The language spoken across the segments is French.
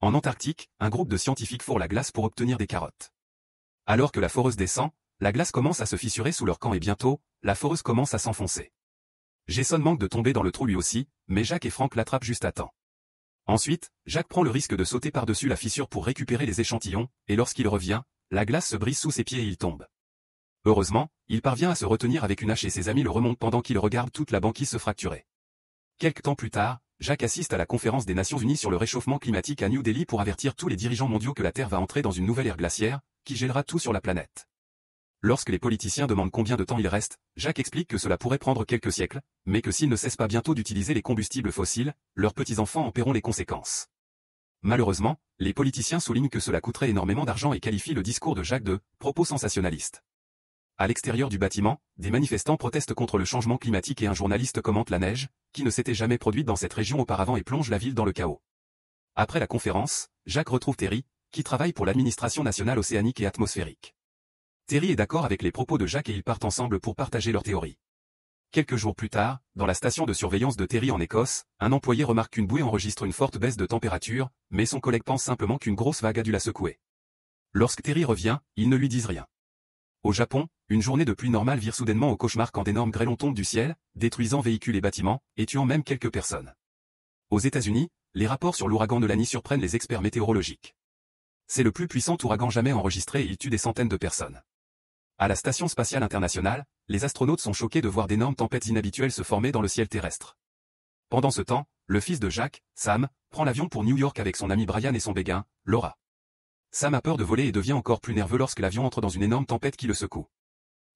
En Antarctique, un groupe de scientifiques fore la glace pour obtenir des carottes. Alors que la foreuse descend, la glace commence à se fissurer sous leur camp et bientôt, la foreuse commence à s'enfoncer. Jason manque de tomber dans le trou lui aussi, mais Jack et Frank l'attrapent juste à temps. Ensuite, Jack prend le risque de sauter par-dessus la fissure pour récupérer les échantillons, et lorsqu'il revient, la glace se brise sous ses pieds et il tombe. Heureusement, il parvient à se retenir avec une hache et ses amis le remontent pendant qu'il regarde toute la banquise se fracturer. Quelque temps plus tard, Jack assiste à la conférence des Nations Unies sur le réchauffement climatique à New Delhi pour avertir tous les dirigeants mondiaux que la Terre va entrer dans une nouvelle ère glaciaire, qui gèlera tout sur la planète. Lorsque les politiciens demandent combien de temps il reste, Jack explique que cela pourrait prendre quelques siècles, mais que s'ils ne cessent pas bientôt d'utiliser les combustibles fossiles, leurs petits-enfants en paieront les conséquences. Malheureusement, les politiciens soulignent que cela coûterait énormément d'argent et qualifient le discours de Jack de « propos sensationnaliste ». À l'extérieur du bâtiment, des manifestants protestent contre le changement climatique et un journaliste commente la neige, qui ne s'était jamais produite dans cette région auparavant et plonge la ville dans le chaos. Après la conférence, Jack retrouve Terry, qui travaille pour l'administration nationale océanique et atmosphérique. Terry est d'accord avec les propos de Jack et ils partent ensemble pour partager leurs théories. Quelques jours plus tard, dans la station de surveillance de Terry en Écosse, un employé remarque qu'une bouée enregistre une forte baisse de température, mais son collègue pense simplement qu'une grosse vague a dû la secouer. Lorsque Terry revient, ils ne lui disent rien. Au Japon, une journée de pluie normale vire soudainement au cauchemar quand d'énormes grêlons tombent du ciel, détruisant véhicules et bâtiments, et tuant même quelques personnes. Aux États-Unis, les rapports sur l'ouragan Melanie surprennent les experts météorologiques. C'est le plus puissant ouragan jamais enregistré et il tue des centaines de personnes. À la Station spatiale internationale, les astronautes sont choqués de voir d'énormes tempêtes inhabituelles se former dans le ciel terrestre. Pendant ce temps, le fils de Jack, Sam, prend l'avion pour New York avec son ami Brian et son béguin, Laura. Sam a peur de voler et devient encore plus nerveux lorsque l'avion entre dans une énorme tempête qui le secoue.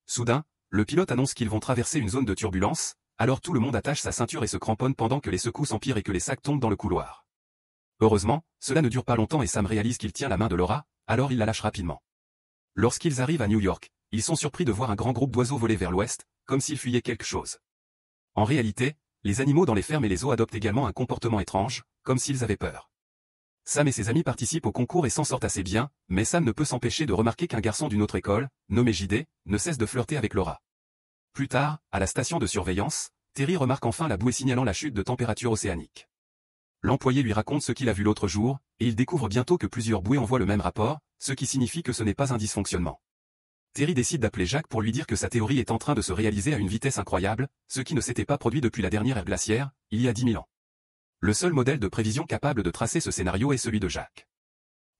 Soudain, le pilote annonce qu'ils vont traverser une zone de turbulence, alors tout le monde attache sa ceinture et se cramponne pendant que les secousses empirent et que les sacs tombent dans le couloir. Heureusement, cela ne dure pas longtemps et Sam réalise qu'il tient la main de Laura, alors il la lâche rapidement. Lorsqu'ils arrivent à New York, ils sont surpris de voir un grand groupe d'oiseaux voler vers l'ouest, comme s'ils fuyaient quelque chose. En réalité, les animaux dans les fermes et les zoos adoptent également un comportement étrange, comme s'ils avaient peur. Sam et ses amis participent au concours et s'en sortent assez bien, mais Sam ne peut s'empêcher de remarquer qu'un garçon d'une autre école, nommé JD, ne cesse de flirter avec Laura. Plus tard, à la station de surveillance, Terry remarque enfin la bouée signalant la chute de température océanique. L'employé lui raconte ce qu'il a vu l'autre jour, et il découvre bientôt que plusieurs bouées envoient le même rapport, ce qui signifie que ce n'est pas un dysfonctionnement. Terry décide d'appeler Jack pour lui dire que sa théorie est en train de se réaliser à une vitesse incroyable, ce qui ne s'était pas produit depuis la dernière ère glaciaire, il y a 10 000 ans. Le seul modèle de prévision capable de tracer ce scénario est celui de Jack.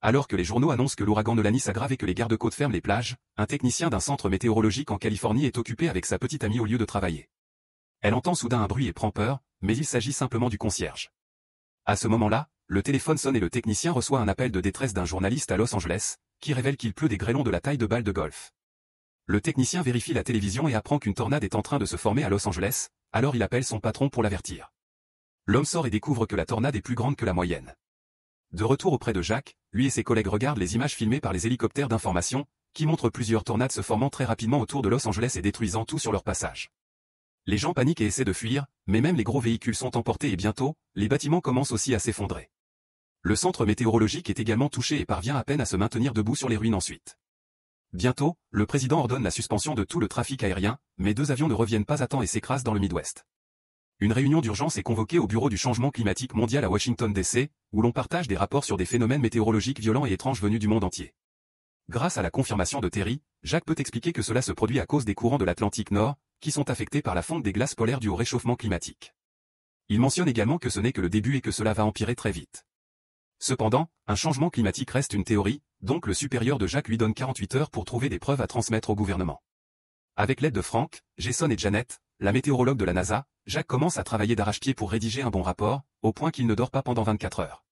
Alors que les journaux annoncent que l'ouragan Melanie s'aggrave et que les gardes-côtes ferment les plages, un technicien d'un centre météorologique en Californie est occupé avec sa petite amie au lieu de travailler. Elle entend soudain un bruit et prend peur, mais il s'agit simplement du concierge. À ce moment-là, le téléphone sonne et le technicien reçoit un appel de détresse d'un journaliste à Los Angeles, qui révèle qu'il pleut des grêlons de la taille de balles de golf. Le technicien vérifie la télévision et apprend qu'une tornade est en train de se former à Los Angeles, alors il appelle son patron pour l'avertir. L'homme sort et découvre que la tornade est plus grande que la moyenne. De retour auprès de Jack, lui et ses collègues regardent les images filmées par les hélicoptères d'information, qui montrent plusieurs tornades se formant très rapidement autour de Los Angeles et détruisant tout sur leur passage. Les gens paniquent et essaient de fuir, mais même les gros véhicules sont emportés et bientôt, les bâtiments commencent aussi à s'effondrer. Le centre météorologique est également touché et parvient à peine à se maintenir debout sur les ruines ensuite. Bientôt, le président ordonne la suspension de tout le trafic aérien, mais 2 avions ne reviennent pas à temps et s'écrasent dans le Midwest. Une réunion d'urgence est convoquée au Bureau du changement climatique mondial à Washington DC, où l'on partage des rapports sur des phénomènes météorologiques violents et étranges venus du monde entier. Grâce à la confirmation de Terry, Jack peut expliquer que cela se produit à cause des courants de l'Atlantique Nord, qui sont affectés par la fonte des glaces polaires dues au réchauffement climatique. Il mentionne également que ce n'est que le début et que cela va empirer très vite. Cependant, un changement climatique reste une théorie, donc le supérieur de Jack lui donne 48 heures pour trouver des preuves à transmettre au gouvernement. Avec l'aide de Frank, Jason et Janet, la météorologue de la NASA, Jack commence à travailler d'arrache-pied pour rédiger un bon rapport, au point qu'il ne dort pas pendant 24 heures.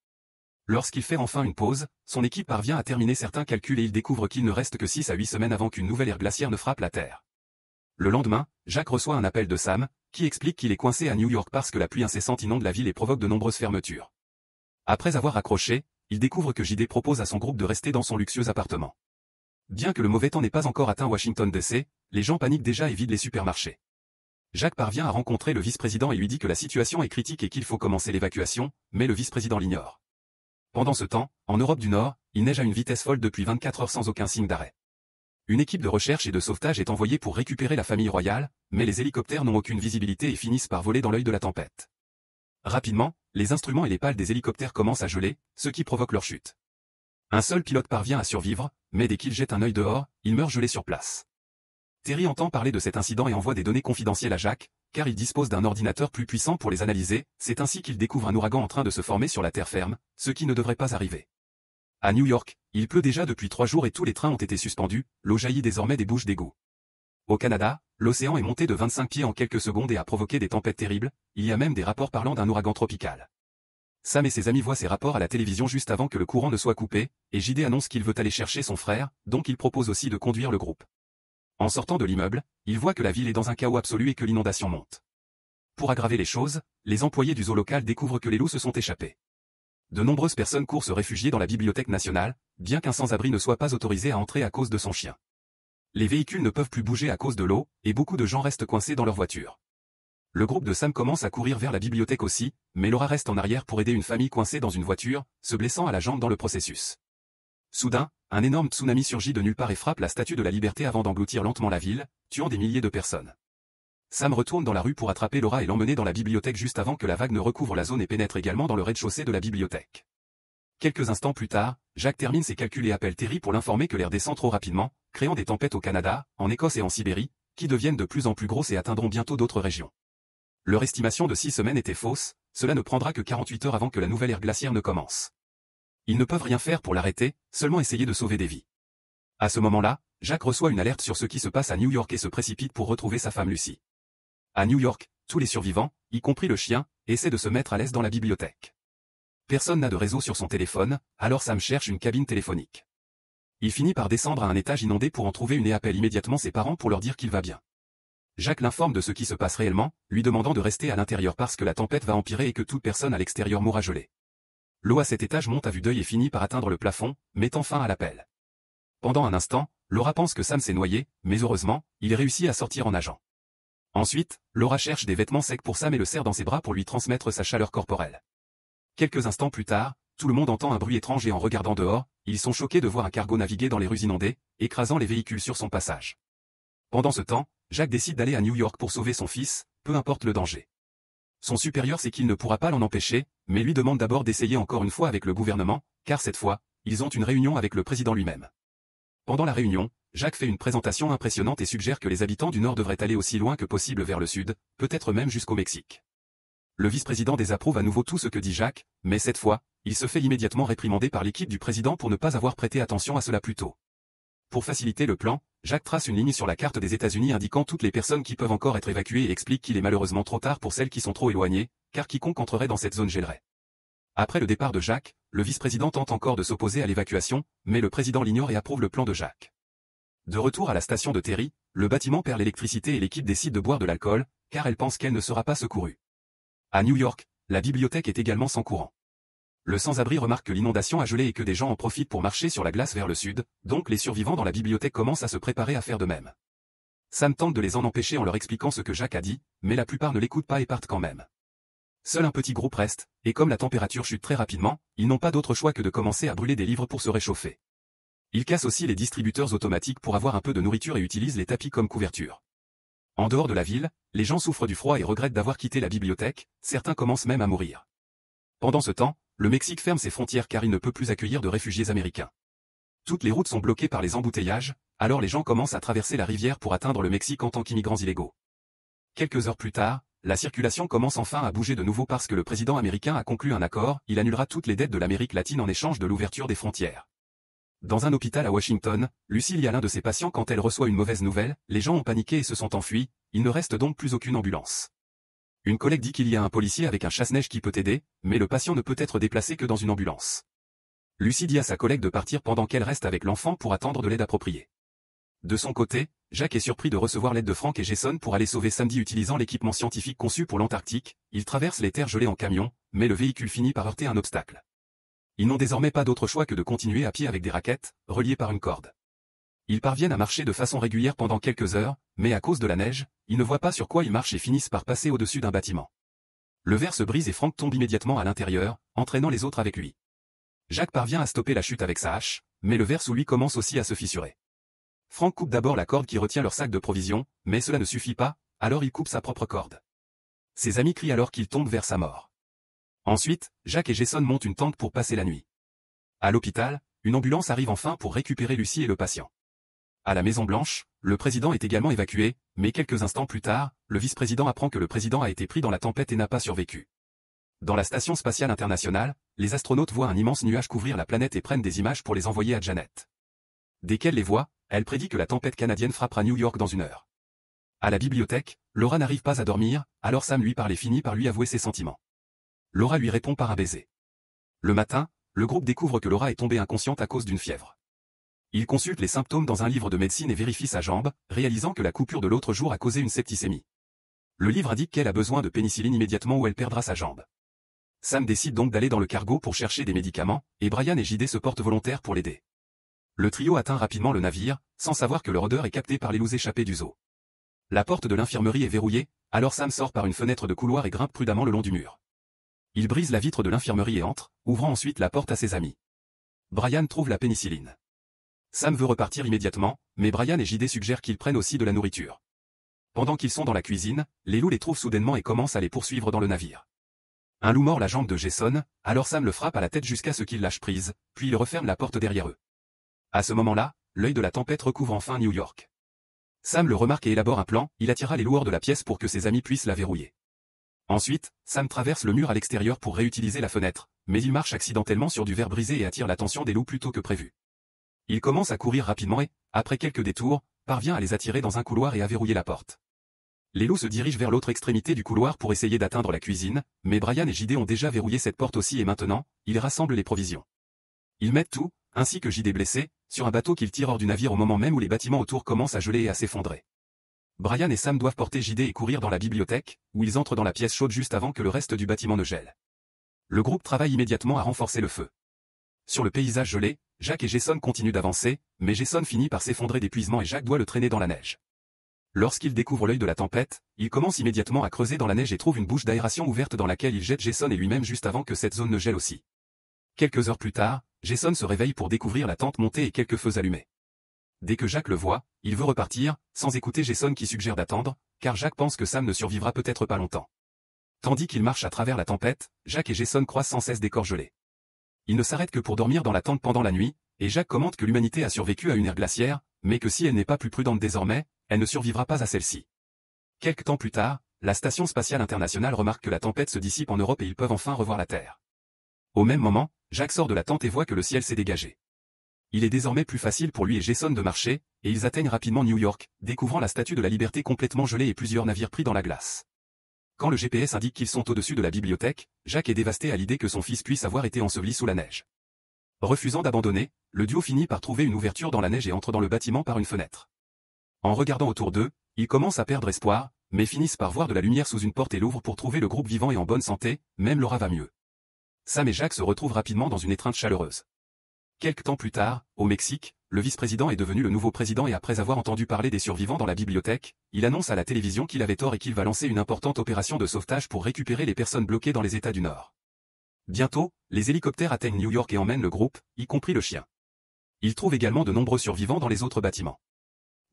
Lorsqu'il fait enfin une pause, son équipe parvient à terminer certains calculs et il découvre qu'il ne reste que 6 à 8 semaines avant qu'une nouvelle ère glaciaire ne frappe la Terre. Le lendemain, Jack reçoit un appel de Sam, qui explique qu'il est coincé à New York parce que la pluie incessante inonde la ville et provoque de nombreuses fermetures. Après avoir raccroché, il découvre que JD propose à son groupe de rester dans son luxueux appartement. Bien que le mauvais temps n'ait pas encore atteint Washington DC, les gens paniquent déjà et vident les supermarchés. Jack parvient à rencontrer le vice-président et lui dit que la situation est critique et qu'il faut commencer l'évacuation, mais le vice-président l'ignore. Pendant ce temps, en Europe du Nord, il neige à une vitesse folle depuis 24 heures sans aucun signe d'arrêt. Une équipe de recherche et de sauvetage est envoyée pour récupérer la famille royale, mais les hélicoptères n'ont aucune visibilité et finissent par voler dans l'œil de la tempête. Rapidement, les instruments et les pales des hélicoptères commencent à geler, ce qui provoque leur chute. Un seul pilote parvient à survivre, mais dès qu'il jette un œil dehors, il meurt gelé sur place. Terry entend parler de cet incident et envoie des données confidentielles à Jack, car il dispose d'un ordinateur plus puissant pour les analyser, c'est ainsi qu'il découvre un ouragan en train de se former sur la terre ferme, ce qui ne devrait pas arriver. À New York, il pleut déjà depuis 3 jours et tous les trains ont été suspendus, l'eau jaillit désormais des bouches d'égout. Au Canada, l'océan est monté de 25 pieds en quelques secondes et a provoqué des tempêtes terribles, il y a même des rapports parlant d'un ouragan tropical. Sam et ses amis voient ces rapports à la télévision juste avant que le courant ne soit coupé, et JD annonce qu'il veut aller chercher son frère, donc il propose aussi de conduire le groupe. En sortant de l'immeuble, il voit que la ville est dans un chaos absolu et que l'inondation monte. Pour aggraver les choses, les employés du zoo local découvrent que les loups se sont échappés. De nombreuses personnes courent se réfugier dans la bibliothèque nationale, bien qu'un sans-abri ne soit pas autorisé à entrer à cause de son chien. Les véhicules ne peuvent plus bouger à cause de l'eau, et beaucoup de gens restent coincés dans leur voiture. Le groupe de Sam commence à courir vers la bibliothèque aussi, mais Laura reste en arrière pour aider une famille coincée dans une voiture, se blessant à la jambe dans le processus. Soudain, un énorme tsunami surgit de nulle part et frappe la Statue de la Liberté avant d'engloutir lentement la ville, tuant des milliers de personnes. Sam retourne dans la rue pour attraper Laura et l'emmener dans la bibliothèque juste avant que la vague ne recouvre la zone et pénètre également dans le rez-de-chaussée de la bibliothèque. Quelques instants plus tard, Jack termine ses calculs et appelle Terry pour l'informer que l'air descend trop rapidement, créant des tempêtes au Canada, en Écosse et en Sibérie, qui deviennent de plus en plus grosses et atteindront bientôt d'autres régions. Leur estimation de 6 semaines était fausse, cela ne prendra que 48 heures avant que la nouvelle ère glaciaire ne commence. Ils ne peuvent rien faire pour l'arrêter, seulement essayer de sauver des vies. À ce moment-là, Jack reçoit une alerte sur ce qui se passe à New York et se précipite pour retrouver sa femme Lucy. À New York, tous les survivants, y compris le chien, essaient de se mettre à l'aise dans la bibliothèque. Personne n'a de réseau sur son téléphone, alors Sam cherche une cabine téléphonique. Il finit par descendre à un étage inondé pour en trouver une et appelle immédiatement ses parents pour leur dire qu'il va bien. Jack l'informe de ce qui se passe réellement, lui demandant de rester à l'intérieur parce que la tempête va empirer et que toute personne à l'extérieur mourra gelée. L'eau à cet étage monte à vue d'œil et finit par atteindre le plafond, mettant fin à l'appel. Pendant un instant, Laura pense que Sam s'est noyé, mais heureusement, il réussit à sortir en nageant. Ensuite, Laura cherche des vêtements secs pour Sam et le serre dans ses bras pour lui transmettre sa chaleur corporelle. Quelques instants plus tard, tout le monde entend un bruit étrange et en regardant dehors, ils sont choqués de voir un cargo naviguer dans les rues inondées, écrasant les véhicules sur son passage. Pendant ce temps, Jack décide d'aller à New York pour sauver son fils, peu importe le danger. Son supérieur sait qu'il ne pourra pas l'en empêcher, mais lui demande d'abord d'essayer encore une fois avec le gouvernement, car cette fois, ils ont une réunion avec le président lui-même. Pendant la réunion, Jack fait une présentation impressionnante et suggère que les habitants du Nord devraient aller aussi loin que possible vers le Sud, peut-être même jusqu'au Mexique. Le vice-président désapprouve à nouveau tout ce que dit Jack, mais cette fois, il se fait immédiatement réprimander par l'équipe du président pour ne pas avoir prêté attention à cela plus tôt. Pour faciliter le plan, Jack trace une ligne sur la carte des États-Unis indiquant toutes les personnes qui peuvent encore être évacuées et explique qu'il est malheureusement trop tard pour celles qui sont trop éloignées, car quiconque entrerait dans cette zone gèlerait. Après le départ de Jack, le vice-président tente encore de s'opposer à l'évacuation, mais le président l'ignore et approuve le plan de Jack. De retour à la station de Terry, le bâtiment perd l'électricité et l'équipe décide de boire de l'alcool, car elle pense qu'elle ne sera pas secourue. À New York, la bibliothèque est également sans courant. Le sans-abri remarque que l'inondation a gelé et que des gens en profitent pour marcher sur la glace vers le sud, donc les survivants dans la bibliothèque commencent à se préparer à faire de même. Sam tente de les en empêcher en leur expliquant ce que Jack a dit, mais la plupart ne l'écoutent pas et partent quand même. Seul un petit groupe reste, et comme la température chute très rapidement, ils n'ont pas d'autre choix que de commencer à brûler des livres pour se réchauffer. Ils cassent aussi les distributeurs automatiques pour avoir un peu de nourriture et utilisent les tapis comme couverture. En dehors de la ville, les gens souffrent du froid et regrettent d'avoir quitté la bibliothèque, certains commencent même à mourir. Pendant ce temps, le Mexique ferme ses frontières car il ne peut plus accueillir de réfugiés américains. Toutes les routes sont bloquées par les embouteillages, alors les gens commencent à traverser la rivière pour atteindre le Mexique en tant qu'immigrants illégaux. Quelques heures plus tard, la circulation commence enfin à bouger de nouveau parce que le président américain a conclu un accord, il annulera toutes les dettes de l'Amérique latine en échange de l'ouverture des frontières. Dans un hôpital à Washington, Lucy lit à l'un de ses patients quand elle reçoit une mauvaise nouvelle, les gens ont paniqué et se sont enfuis, il ne reste donc plus aucune ambulance. Une collègue dit qu'il y a un policier avec un chasse-neige qui peut aider, mais le patient ne peut être déplacé que dans une ambulance. Lucy dit à sa collègue de partir pendant qu'elle reste avec l'enfant pour attendre de l'aide appropriée. De son côté, Jack est surpris de recevoir l'aide de Frank et Jason pour aller sauver Sandy utilisant l'équipement scientifique conçu pour l'Antarctique, ils traversent les terres gelées en camion, mais le véhicule finit par heurter un obstacle. Ils n'ont désormais pas d'autre choix que de continuer à pied avec des raquettes, reliées par une corde. Ils parviennent à marcher de façon régulière pendant quelques heures, mais à cause de la neige, ils ne voient pas sur quoi ils marchent et finissent par passer au-dessus d'un bâtiment. Le verre se brise et Frank tombe immédiatement à l'intérieur, entraînant les autres avec lui. Jack parvient à stopper la chute avec sa hache, mais le verre sous lui commence aussi à se fissurer. Frank coupe d'abord la corde qui retient leur sac de provisions, mais cela ne suffit pas, alors il coupe sa propre corde. Ses amis crient alors qu'il tombe vers sa mort. Ensuite, Jack et Jason montent une tente pour passer la nuit. À l'hôpital, une ambulance arrive enfin pour récupérer Lucy et le patient. À la Maison Blanche, le président est également évacué, mais quelques instants plus tard, le vice-président apprend que le président a été pris dans la tempête et n'a pas survécu. Dans la station spatiale internationale, les astronautes voient un immense nuage couvrir la planète et prennent des images pour les envoyer à Janet. Dès qu'elle les voit, elle prédit que la tempête canadienne frappera New York dans 1 heure. À la bibliothèque, Laura n'arrive pas à dormir, alors Sam lui parle et finit par lui avouer ses sentiments. Laura lui répond par un baiser. Le matin, le groupe découvre que Laura est tombée inconsciente à cause d'une fièvre. Il consulte les symptômes dans un livre de médecine et vérifie sa jambe, réalisant que la coupure de l'autre jour a causé une septicémie. Le livre indique qu'elle a besoin de pénicilline immédiatement ou elle perdra sa jambe. Sam décide donc d'aller dans le cargo pour chercher des médicaments, et Brian et JD se portent volontaires pour l'aider. Le trio atteint rapidement le navire, sans savoir que leur odeur est captée par les loups échappés du zoo. La porte de l'infirmerie est verrouillée, alors Sam sort par une fenêtre de couloir et grimpe prudemment le long du mur. Il brise la vitre de l'infirmerie et entre, ouvrant ensuite la porte à ses amis. Brian trouve la pénicilline. Sam veut repartir immédiatement, mais Brian et JD suggèrent qu'ils prennent aussi de la nourriture. Pendant qu'ils sont dans la cuisine, les loups les trouvent soudainement et commencent à les poursuivre dans le navire. Un loup mord la jambe de Jason, alors Sam le frappe à la tête jusqu'à ce qu'il lâche prise, puis il referme la porte derrière eux. À ce moment-là, l'œil de la tempête recouvre enfin New York. Sam le remarque et élabore un plan, il attirera les loups hors de la pièce pour que ses amis puissent la verrouiller. Ensuite, Sam traverse le mur à l'extérieur pour réutiliser la fenêtre, mais il marche accidentellement sur du verre brisé et attire l'attention des loups plus tôt que prévu. Il commence à courir rapidement et, après quelques détours, parvient à les attirer dans un couloir et à verrouiller la porte. Les loups se dirigent vers l'autre extrémité du couloir pour essayer d'atteindre la cuisine, mais Brian et JD ont déjà verrouillé cette porte aussi et maintenant, ils rassemblent les provisions. Ils mettent tout, ainsi que JD blessé, sur un bateau qu'ils tirent hors du navire au moment même où les bâtiments autour commencent à geler et à s'effondrer. Brian et Sam doivent porter JD et courir dans la bibliothèque, où ils entrent dans la pièce chaude juste avant que le reste du bâtiment ne gèle. Le groupe travaille immédiatement à renforcer le feu. Sur le paysage gelé, Jack et Jason continuent d'avancer, mais Jason finit par s'effondrer d'épuisement et Jack doit le traîner dans la neige. Lorsqu'il découvre l'œil de la tempête, il commence immédiatement à creuser dans la neige et trouve une bouche d'aération ouverte dans laquelle il jette Jason et lui-même juste avant que cette zone ne gèle aussi. Quelques heures plus tard, Jason se réveille pour découvrir la tente montée et quelques feux allumés. Dès que Jack le voit, il veut repartir, sans écouter Jason qui suggère d'attendre, car Jack pense que Sam ne survivra peut-être pas longtemps. Tandis qu'il marche à travers la tempête, Jack et Jason croisent sans cesse des corps gelés. Ils ne s'arrêtent que pour dormir dans la tente pendant la nuit, et Jack commente que l'humanité a survécu à une ère glaciaire, mais que si elle n'est pas plus prudente désormais, elle ne survivra pas à celle-ci. Quelque temps plus tard, la Station spatiale internationale remarque que la tempête se dissipe en Europe et ils peuvent enfin revoir la Terre. Au même moment, Jack sort de la tente et voit que le ciel s'est dégagé. Il est désormais plus facile pour lui et Jason de marcher, et ils atteignent rapidement New York, découvrant la Statue de la Liberté complètement gelée et plusieurs navires pris dans la glace. Quand le GPS indique qu'ils sont au-dessus de la bibliothèque, Jack est dévasté à l'idée que son fils puisse avoir été enseveli sous la neige. Refusant d'abandonner, le duo finit par trouver une ouverture dans la neige et entre dans le bâtiment par une fenêtre. En regardant autour d'eux, ils commencent à perdre espoir, mais finissent par voir de la lumière sous une porte et l'ouvrent pour trouver le groupe vivant et en bonne santé, même Laura va mieux. Sam et Jack se retrouvent rapidement dans une étreinte chaleureuse. Quelque temps plus tard, au Mexique, le vice-président est devenu le nouveau président et après avoir entendu parler des survivants dans la bibliothèque, il annonce à la télévision qu'il avait tort et qu'il va lancer une importante opération de sauvetage pour récupérer les personnes bloquées dans les États du Nord. Bientôt, les hélicoptères atteignent New York et emmènent le groupe, y compris le chien. Ils trouvent également de nombreux survivants dans les autres bâtiments.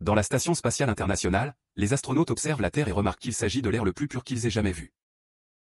Dans la Station spatiale internationale, les astronautes observent la Terre et remarquent qu'il s'agit de l'air le plus pur qu'ils aient jamais vu.